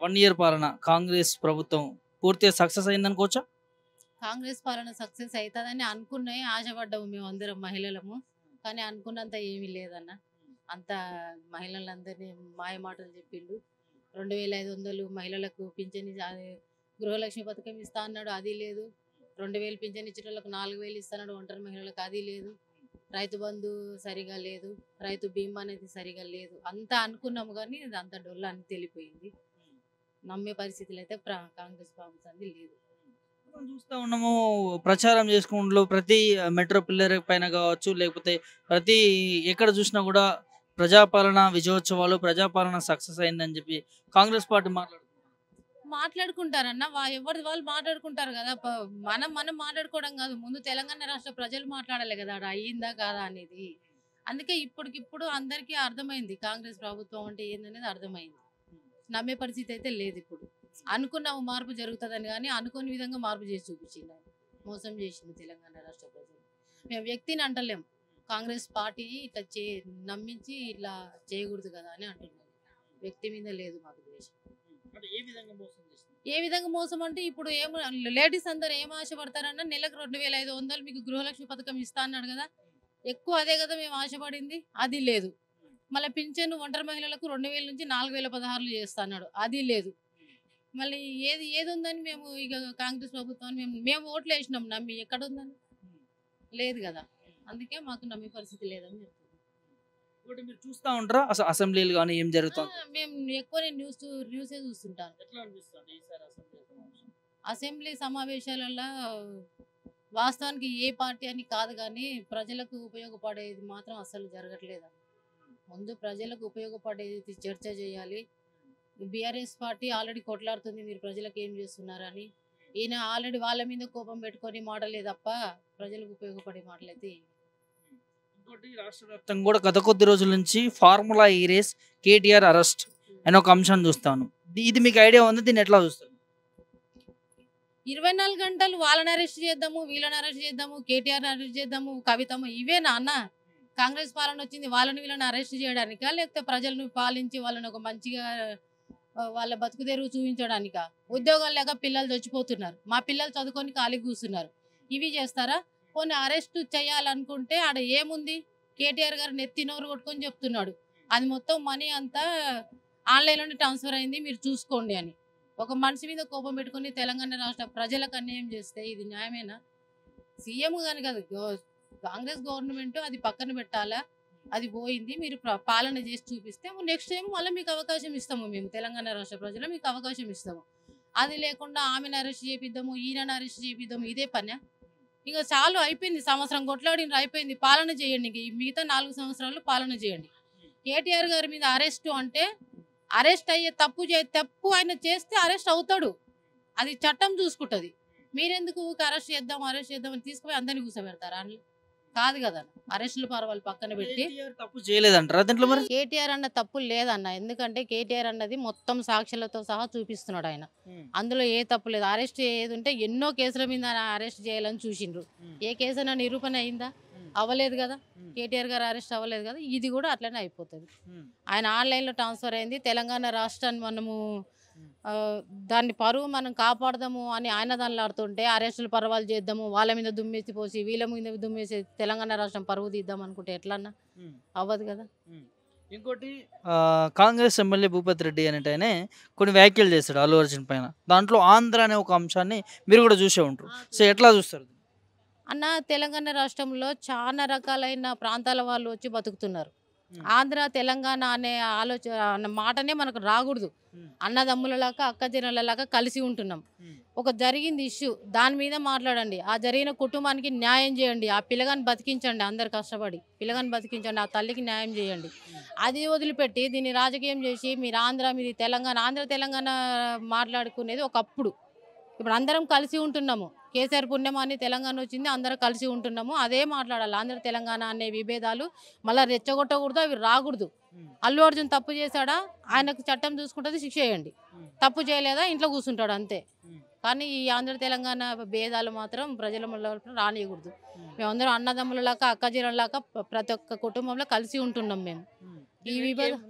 1 year పాలన కాంగ్రెస్ ప్రభుత్వం పూర్తిగా సక్సెస్ అయిందనుకోవచ్చా? కాంగ్రెస్ పాలన సక్సెస్ అవుతుందని అనుకున్నాయి, ఆశపడ్డాము మేము అందరం మహిళలము. కానీ అనుకున్నంత ఏమీ లేదన్న. అంత మహిళలందరినీ మాయ మాటలు చెప్పిండు. 2500 మహిళలకు పింఛని గృహలక్ష్మి పథకం ఇస్తా అన్నాడు, అది లేదు. 2000 పింఛన్ ఇచ్చేటోళ్ళకు 4000 ఇస్తాడు, ఒంటరి మహిళలకు అది లేదు. రైతు బంధు సరిగా లేదు, రైతు బీమా అనేది సరిగా లేదు. అంతా అనుకున్నాము కానీ ఇది అంత డొల్ల అని తెలిపోయింది. నమ్మే పరిస్థితులు అయితే కాంగ్రెస్ ప్రభుత్వానికి లేదు. మనం చూస్తా ఉన్నాము, ప్రచారం చేసుకుంటూ ప్రతి మెట్రో పిల్లర్ పైన కావచ్చు, లేకపోతే ప్రతి ఎక్కడ చూసినా కూడా ప్రజాపాలన విజయోత్సవాలు, ప్రజాపాలన సక్సెస్ అయిందని చెప్పి కాంగ్రెస్ పార్టీ మాట్లాడుకుంటారన్న, ఎవరిది వాళ్ళు మాట్లాడుకుంటారు కదా. మనం మాట్లాడుకోవడం కాదు, ముందు తెలంగాణ రాష్ట్ర ప్రజలు మాట్లాడాలి కదా ఆడ అయ్యిందా కాదా అనేది. అందుకే ఇప్పటికిప్పుడు అందరికీ అర్థమైంది కాంగ్రెస్ ప్రభుత్వం అంటే ఏందనేది అర్థమైంది. నమ్మే పరిస్థితి అయితే లేదు ఇప్పుడు. అనుకున్నాము మార్పు జరుగుతుందని, కానీ అనుకోని విధంగా మార్పు చేసి చూపించింది ఆయన. మోసం చేసింది తెలంగాణ రాష్ట్ర ప్రజలు. మేము వ్యక్తిని అంటలేం, కాంగ్రెస్ పార్టీ ఇట్లా నమ్మించి ఇట్లా చేయకూడదు కదా అని అంటున్నాం. వ్యక్తి మీద లేదు మాకు ద్వేషం. ఏ విధంగా మోసం అంటే ఇప్పుడు లేడీస్ అందరు ఏం ఆశపడతారన్నా, నెలకు 2500 మీకు గృహలక్ష్మి పథకం ఇస్తా అన్నాడు కదా, ఎక్కువ అదే కదా మేము ఆశపడింది, అది లేదు. మళ్ళీ పింఛను ఒంటరి మహిళలకు 2000 నుంచి 4016 చేస్తా అన్నాడు, అది లేదు. మళ్ళీ ఏది ఉందని మేము ఇక కాంగ్రెస్ ప్రభుత్వాన్ని మేము ఓట్లు వేసినాం నమ్మి, ఎక్కడ ఉందని లేదు కదా. అందుకే మాకు నమ్మే పరిస్థితి లేదని చెప్తున్నాం. మీరు చూస్తూ ఉంటారా అసలు అసెంబ్లీలు కానీ ఏం జరుగుతుంది? మేము ఎక్కువ న్యూసే చూస్తుంటాను. అసెంబ్లీ సమావేశాలలో వాస్తవానికి ఏ పార్టీ అని కాదు, కానీ ప్రజలకు ఉపయోగపడేది మాత్రం అసలు జరగట్లేదు. ముందు ప్రజలకు ఉపయోగపడేది చర్చ చేయాలి. బీఆర్ఎస్ పార్టీ ఆల్రెడీ కొట్లాడుతుంది మీరు ప్రజలకు ఏం చేస్తున్నారని. ఈయన ఆల్రెడీ వాళ్ళ మీద కోపం పెట్టుకొని మాటలే తప్ప ప్రజలకు ఉపయోగపడే మాటలైతే. ఇంకోటి, రాష్ట్ర వ్యాప్తంగా కూడా గత కొద్ది రోజుల నుంచి ఫార్ములా ఈ రేస్ కేటీఆర్ అరెస్ట్ అనే ఒక అంశాన్ని చూస్తాను. ఇది మీకు ఐడియా ఉంది? దీన్ని ఎట్లా చూస్తారు? 24 గంటలు వాళ్ళని అరెస్ట్ చేద్దాము, వీళ్ళని అరెస్ట్ చేద్దాము, కేటీఆర్ అరెస్ట్ చేద్దాము, కవితమ్మ, ఇవేనా అన్న కాంగ్రెస్ పాలన వచ్చింది? వాళ్ళని వీళ్ళని అరెస్ట్ చేయడానికా, లేకపోతే ప్రజలను పాలించి వాళ్ళని ఒక మంచిగా వాళ్ళ బతుకు తెరువు చూపించడానికా? ఉద్యోగాలు లేక పిల్లలు చచ్చిపోతున్నారు, మా పిల్లలు చదువుకొని ఖాళీ కూర్చున్నారు, ఇవి చేస్తారా? కొన్ని అరెస్ట్ చేయాలనుకుంటే ఆడ ఏముంది, కేటీఆర్ గారు నెత్తి నోరు కొట్టుకొని చెప్తున్నాడు అది మొత్తం మనీ అంతా ఆన్లైన్లోనే ట్రాన్స్ఫర్ అయింది, మీరు చూసుకోండి అని. ఒక మనిషి మీద కోపం పెట్టుకుని తెలంగాణ రాష్ట్ర ప్రజలకు అన్యాయం చేస్తే ఇది న్యాయమేనా? సీఎం కానీ కాదు, కాంగ్రెస్ గవర్నమెంట్ అది పక్కన పెట్టాలా, అది పోయింది. మీరు పాలన చేసి చూపిస్తే నెక్స్ట్ టైం మళ్ళీ మీకు అవకాశం ఇస్తాము, మేము తెలంగాణ రాష్ట్ర ప్రజలు మీకు అవకాశం ఇస్తాము. అది లేకుండా ఆమెను అరెస్ట్ చేపిద్దాము, ఈయనను అరెస్ట్ చేపిద్దాము, ఇదే పనే. ఇంకా చాలు, అయిపోయింది. సంవత్సరం కొట్లాడిన అయిపోయింది, పాలన చేయండి. మిగతా 4 సంవత్సరాలు పాలన చేయండి. కేటీఆర్ గారి మీద అరెస్ట్ అంటే అరెస్ట్ అయ్యే తప్పు ఆయన చేస్తే అరెస్ట్ అవుతాడు, అది చట్టం చూసుకుంటుంది. మీరెందుకు అరెస్ట్ చేద్దాం అని తీసుకుపోయి అందరినీ కూర్చోబెడతారా? అని కాదు కదా. అరెస్టులు పర్వాలు పక్కన పెట్టి తప్పు చేయలేదంటారా దీంట్లో? మరి కేటీఆర్ అన్న తప్పు లేదన్న, ఎందుకంటే కేటీఆర్ అన్నది మొత్తం సాక్ష్యాలతో సహా చూపిస్తున్నాడు ఆయన. అందులో ఏ తప్పు లేదు. అరెస్ట్ ఏది ఉంటే ఎన్నో కేసుల మీద అరెస్ట్ చేయాలని చూసిండ్రు. ఏ కేసైనా నిరూపణ అయిందా? అవ్వలేదు కదా. కేటీఆర్ గారు అరెస్ట్ అవ్వలేదు కదా, ఇది కూడా అట్లనే అయిపోతుంది. ఆయన ఆన్లైన్లో ట్రాన్స్ఫర్ అయింది. తెలంగాణ రాష్ట్రాన్ని మనము దాన్ని పరువు మనం కాపాడదాము అని ఆయన దానిలో ఆడుతుంటే అరెస్టులు పర్వాలు చేద్దాము, వాళ్ళ మీద దుమ్మేసి పోసి వీళ్ళ మీద దుమ్మేసి తెలంగాణ రాష్ట్రం పరువు తీద్దాం అనుకుంటే ఎట్లన్నా అవ్వదు కదా. ఇంకోటి, కాంగ్రెస్ ఎమ్మెల్యే భూపతి రెడ్డి అనేటనే కొన్ని వ్యాఖ్యలు చేశాడు అల్లు అర్జున్ పైన. దాంట్లో ఆంధ్ర అనే ఒక అంశాన్ని మీరు కూడా చూసే ఉంటారు. సో ఎట్లా చూస్తారు అన్న? తెలంగాణ రాష్ట్రంలో చాలా రకాలైన ప్రాంతాల వాళ్ళు వచ్చి బతుకుతున్నారు. ఆంధ్ర తెలంగాణ అనే ఆలోచన మాటనే మనకు రాకూడదు. అన్నదమ్ములలాగా అక్క చెల్లెళ్ళలాగా కలిసి ఉంటున్నాం. ఒక జరిగింది ఇష్యూ, దాని మీద మాట్లాడండి. ఆ జరిగిన కుటుంబానికి న్యాయం చేయండి. ఆ పిల్లగాని బతికించండి, అందరు కష్టపడి పిల్లగాని బతికించండి, ఆ తల్లికి న్యాయం చేయండి. అది వదిలిపెట్టి దీన్ని రాజకీయం చేసి మీరు ఆంధ్ర మీది తెలంగాణ, ఆంధ్ర తెలంగాణ మాట్లాడుకునేది ఒకప్పుడు. ఇప్పుడు అందరం కలిసి ఉంటున్నాము. కేసీఆర్ పుణ్యమాని తెలంగాణ వచ్చింది, అందరం కలిసి ఉంటున్నాము. అదే మాట్లాడాలి. ఆంధ్ర తెలంగాణ అనే విభేదాలు మళ్ళీ రెచ్చగొట్టకూడదు, అవి రాకూడదు. అల్లు అర్జున్ తప్పు చేశాడా, ఆయనకు చట్టం చూసుకుంటుంది, శిక్ష చేయండి. తప్పు చేయలేదా, ఇంట్లో కూర్చుంటాడు అంతే. కానీ ఈ ఆంధ్ర తెలంగాణ భేదాలు మాత్రం ప్రజల రానియకూడదు. మేమందరం అన్నదమ్ములలాగా అక్క చెల్లెళ్ళలాగా ప్రతి ఒక్క కుటుంబంలో కలిసి ఉంటున్నాం మేము. ఈ విభేదం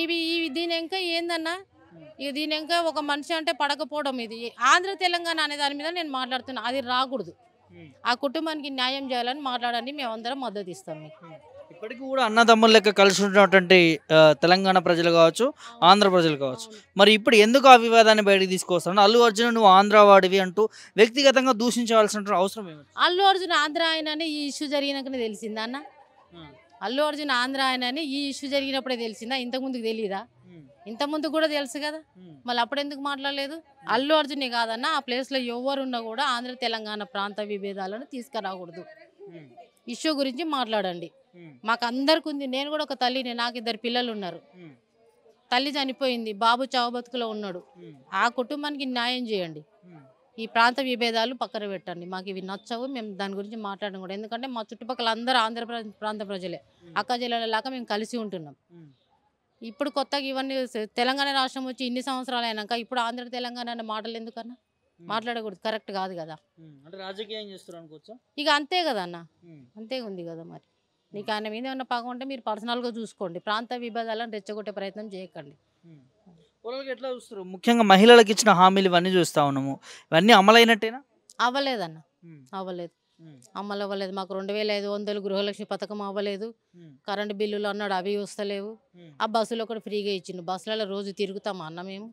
ఇవి దీని ఇంకా ఏందన్నా, ఇక దీని ఇంకా ఒక మనిషి అంటే పడకపోవడం ఇది ఆంధ్ర తెలంగాణ అనే దాని మీద నేను మాట్లాడుతున్నా. అది రాకూడదు. ఆ కుటుంబానికి న్యాయం చేయాలని మాట్లాడండి, మేమందరం మద్దతు ఇస్తాం మీకు. ఇప్పటికి కూడా అన్నదమ్ముల లెక్క కలిసి ఉన్నటువంటి తెలంగాణ ప్రజలు కావచ్చు, ఆంధ్ర ప్రజలు కావచ్చు. మరి ఇప్పుడు ఎందుకు ఆ వివాదాన్ని బయటకు తీసుకొస్తాను? అల్లు అర్జున్ నువ్వు ఆంధ్ర వాడివి అంటూ వ్యక్తిగతంగా దూషించవలసిన అవసరం ఏమి? అల్లు అర్జున్ ఆంధ్ర ఆయనని ఈ ఇష్యూ జరిగినాకనే తెలిసిందా అన్న? అల్లు అర్జున్ ఆంధ్ర ఆయనని ఈ ఇష్యూ జరిగినప్పుడే తెలిసిందా? ఇంతకుముందుకు తెలియదా? ఇంతకుముందు కూడా తెలుసు కదా, మళ్ళీ అప్పుడు ఎందుకు మాట్లాడలేదు? అల్లు అర్జునే కాదన్న, ఆ ప్లేస్లో ఎవరున్నా కూడా ఆంధ్ర తెలంగాణ ప్రాంత విభేదాలను తీసుకురాకూడదు. ఇష్యూ గురించి మాట్లాడండి. మాకు అందరికి ఉంది. నేను కూడా ఒక తల్లిని, నాకు 2 పిల్లలు ఉన్నారు. తల్లి చనిపోయింది, బాబు చావు బతుకులో ఉన్నాడు. ఆ కుటుంబానికి న్యాయం చేయండి. ఈ ప్రాంత విభేదాలు పక్కన పెట్టండి. మాకు ఇవి నచ్చవు, మేము దాని గురించి మాట్లాడడం కూడా. ఎందుకంటే మా చుట్టుపక్కల అందరూ ఆంధ్ర ప్రాంత ప్రజలే, అక్క జిల్లాలలాగా మేము కలిసి ఉంటున్నాం. ఇప్పుడు కొత్తగా ఇవన్నీ తెలంగాణ రాష్ట్రం వచ్చి ఇన్ని సంవత్సరాలు అయినాక ఇప్పుడు ఆంధ్ర తెలంగాణ అనే మాటలు ఎందుకన్నా మాట్లాడకూడదు? కరెక్ట్ కాదు కదా. అంటే రాజకీయం చేస్తారు అనుకోవచ్చా? ఇక అంతే కదా అన్న, అంతే ఉంది కదా. మరి నీకు ఆయన మీద ఏమన్నా పగ ఉంటే మీరు పర్సనల్గా చూసుకోండి. ప్రాంత విభేదాలను రెచ్చగొట్టే ప్రయత్నం చేయకండి. ఓవరాల్గా ఎట్లా చూస్తారు? ముఖ్యంగా మహిళలకు ఇచ్చిన హామీలు ఇవన్నీ చూస్తా ఉన్నాము, ఇవన్నీ అమలైనట్టేనా? అవ్వలేదన్న, అవ్వలేదు. అమలు అవ్వలేదు. మాకు 2500 గృహలక్ష్మి పథకం అవ్వలేదు. కరెంటు బిల్లులు అన్నాడు, అవి వస్తలేవు. ఆ బస్సులో కూడా ఫ్రీగా ఇచ్చిండు. బస్సులలో రోజు తిరుగుతామా అన్న మేము?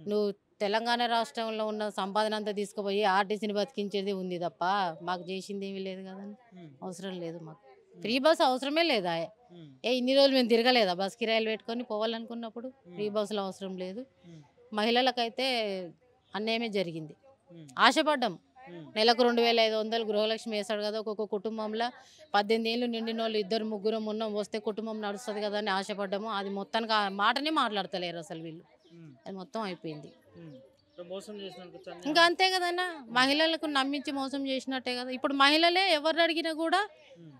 నువ్వు తెలంగాణ రాష్ట్రంలో ఉన్న సంపాదన అంతా తీసుకుపోయి ఆర్టీసీని బతికించేది ఉంది తప్ప మాకు చేసింది ఏమీ లేదు కదండి. అవసరం లేదు మాకు ఫ్రీ బస్, అవసరమే లేదా? ఇన్ని రోజులు మేము తిరగలేదా బస్ కిరాయిలు పెట్టుకొని పోవాలనుకున్నప్పుడు? ఫ్రీ బస్సులు అవసరం లేదు. మహిళలకైతే అన్యాయమే జరిగింది. ఆశపడ్డాం, నెలకు 2500 గృహలక్ష్మి వేస్తాడు కదా, ఒక్కొక్క కుటుంబంలో 18 ఏళ్ళు నిండిన వాళ్ళు 2-3 ఉన్నాం, వస్తే కుటుంబం నడుస్తుంది కదా అని ఆశపడ్డాము. అది మొత్తానికి ఆ మాటనే మాట్లాడతలేరు అసలు వీళ్ళు. అది మొత్తం అయిపోయింది. ఇంకా అంతే కదన్నా, మహిళలకు నమ్మించి మోసం చేసినట్టే కదా. ఇప్పుడు మహిళలే ఎవరు అడిగినా కూడా,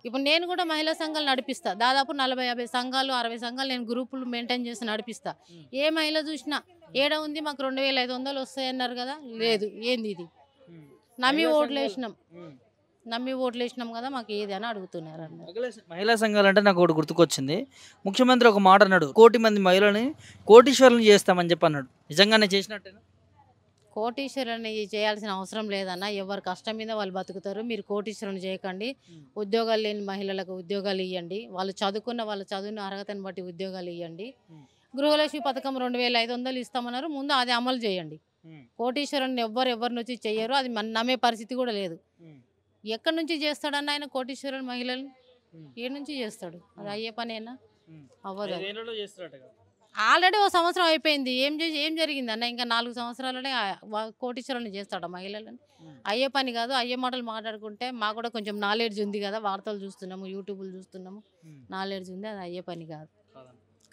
ఇప్పుడు నేను కూడా మహిళా సంఘాలు నడిపిస్తా. దాదాపు 40-50 సంఘాలు 60 సంఘాలు నేను గ్రూపులు మెయింటైన్ చేసి నడిపిస్తా. ఏ మహిళ చూసినా ఏడ ఉంది మాకు 2500 వస్తాయన్నారు కదా, లేదు. ఏంది ఇది? నమ్మి ఓట్లు వేసినాం కదా, మాకు ఏది అని అడుగుతున్నారు అన్న. మహిళా సంఘాలు అంటే నాకు ఒకటి గుర్తుకొచ్చింది. ముఖ్యమంత్రి ఒక మాట అన్నాడు, 1 కోటి మంది మహిళని కోటీశ్వరులను చేస్తామని చెప్పి అన్నాడు. నిజంగానే చేసినట్టేనా? కోటీశ్వరుని చేయాల్సిన అవసరం లేదన్న. ఎవరి కష్టం మీద వాళ్ళు బతుకుతారు. మీరు కోటీశ్వరుని చేయకండి. ఉద్యోగాలు లేని మహిళలకు ఉద్యోగాలు ఇవ్వండి. వాళ్ళు చదువుకున్న వాళ్ళ చదువుని అర్హతను బట్టి ఉద్యోగాలు ఇవ్వండి. గృహలక్ష్మి పథకం 2500 ఇస్తామన్నారు, ముందు అది అమలు చేయండి. కోటీశ్వరుని ఎవరిని వచ్చి చెయ్యరు. అది మన నమ్మే పరిస్థితి కూడా లేదు. ఎక్కడి నుంచి చేస్తాడన్న ఆయన కోటీశ్వరుని మహిళలు? ఏ నుంచి చేస్తాడు? అది అయ్యే పనేనా? అవ్వదు. ఆల్రెడీ 1 సంవత్సరం అయిపోయింది. ఏం జరిగింది అన్న? ఇంకా 4 సంవత్సరాలనే కోటీశ్వరుని చేస్తాడు మహిళలని? అయ్యే పని కాదు. అయ్యే మాటలు మాట్లాడుకుంటే మాకు కూడా కొంచెం నాలెడ్జ్ ఉంది కదా, వార్తలు చూస్తున్నాము, యూట్యూబ్లు చూస్తున్నాము, నాలెడ్జ్ ఉంది. అది అయ్యే పని కాదు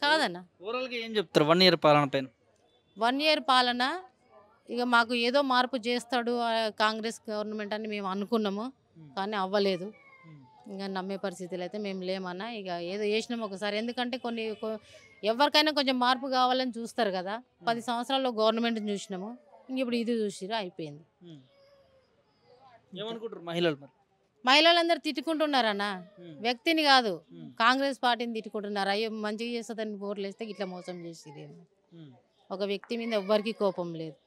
కాదన్న. ఓవరాల్గా ఏం చెప్తారు 1 ఇయర్ పాలన పైన? 1 ఇయర్ పాలన ఇక మాకు ఏదో మార్పు చేస్తాడు కాంగ్రెస్ గవర్నమెంట్ అని మేము అనుకున్నాము, కానీ అవ్వలేదు. ఇంకా నమ్మే పరిస్థితులు అయితే మేము లేమన్నా. ఇక ఏదో చేసినాము ఒకసారి. ఎందుకంటే ఎవరికైనా కొంచెం మార్పు కావాలని చూస్తారు కదా. 10 సంవత్సరాల్లో గవర్నమెంట్ చూసినాము, ఇంక ఇప్పుడు ఇది చూసిరా, అయిపోయింది. మహిళలందరూ తిట్టుకుంటున్నారన్న, వ్యక్తిని కాదు, కాంగ్రెస్ పార్టీని తిట్టుకుంటున్నారు. అయ్యో మంచిగా చేస్తుందని ఓట్లు వేస్తే ఇట్లా మోసం చేసేది. ఒక వ్యక్తి మీద ఎవ్వరికి కోపం లేదు.